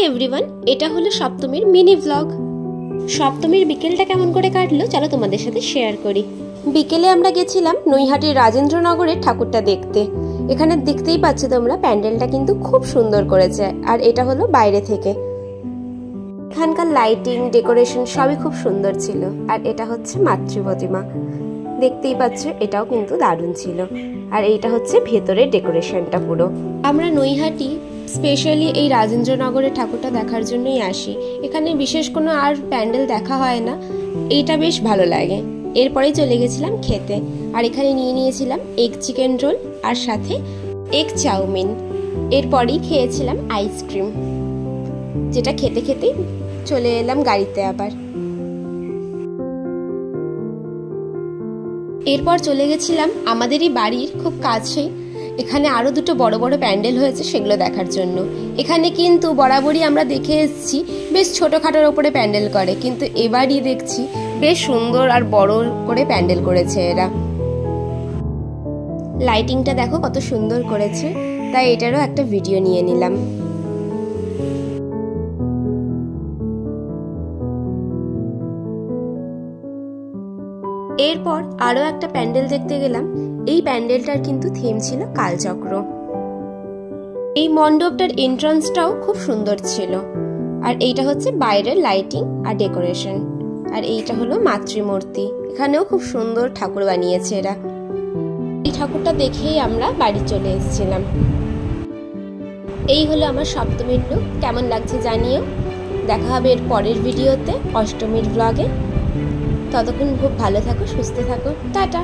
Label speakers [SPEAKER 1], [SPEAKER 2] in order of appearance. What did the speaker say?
[SPEAKER 1] Everyone, এটা হলো সপ্তমীর মিনি ব্লগ। সপ্তমীর বিকেলটা কেমন করে কাটলো চলো তোমাদের সাথে শেয়ার করি। বিকেলে আমরা গেছিলাম নৈহাটির রাজেন্দ্রনগরের ঠাকুরটা দেখতে। এখানে দেখতেই পাচ্ছ তোমরা, প্যান্ডেলটা কিন্তু খুব সুন্দর করেছে, আর এটা হলো বাইরে থেকে। এখানকার লাইটিং, ডেকোরেশন সবই খুব সুন্দর ছিল। আর এটা হচ্ছে মাতৃ প্রতিমা, দেখতেই পাচ্ছ, এটাও কিন্তু দারুণ ছিল। আর এইটা হচ্ছে ভেতরের ডেকোরেশনটা পুরো। আমরা নৈহাটি স্পেশালি এই রাজেন্দ্রনগরের ঠাকুরটা দেখার জন্যই আসি। এখানে বিশেষ কোনো আর প্যান্ডেল দেখা হয় না, এইটা বেশ ভালো লাগে। এরপরেই চলে গেছিলাম খেতে, আর এখানে নিয়ে নিয়েছিলাম এগ চিকেন রোল আর সাথে এগ চাউমিন। এরপরেই খেয়েছিলাম আইসক্রিম, যেটা খেতে খেতেই চলে এলাম গাড়িতে আবার। এরপর চলে গেছিলাম আমাদেরই বাড়ির খুব কাছে, এখানে আরও দুটো বড় বড় প্যান্ডেল হয়েছে সেগুলো দেখার জন্য। এখানে কিন্তু বরাবরই আমরা দেখে এসেছি বেশ ছোটোখাটোর ওপরে প্যান্ডেল করে, কিন্তু এবারই দেখছি বেশ সুন্দর আর বড় করে প্যান্ডেল করেছে এরা। লাইটিংটা দেখো কত সুন্দর করেছে, তাই এটারও একটা ভিডিও নিয়ে নিলাম। এরপর আরও একটা প্যান্ডেল দেখতে গেলাম। এই প্যান্ডেলটার কিন্তু থিম ছিল কালচক্র। এই মণ্ডপটার এন্ট্রান্সটাও খুব সুন্দর ছিল। আর এইটা হচ্ছে বাইরের লাইটিং আর ডেকোরেশন। আর এইটা হলো মাতৃমূর্তি, এখানেও খুব সুন্দর ঠাকুর বানিয়েছে এরা। এই ঠাকুরটা দেখেই আমরা বাড়ি চলে এসেছিলাম। এই হলো আমার সপ্তমীর লুক, কেমন লাগছে জানিও। দেখা হবে এর পরের ভিডিওতে, অষ্টমীর ব্লগে। ততক্ষণ খুব ভালো থাকো, সুস্থ থাকো, টাটা।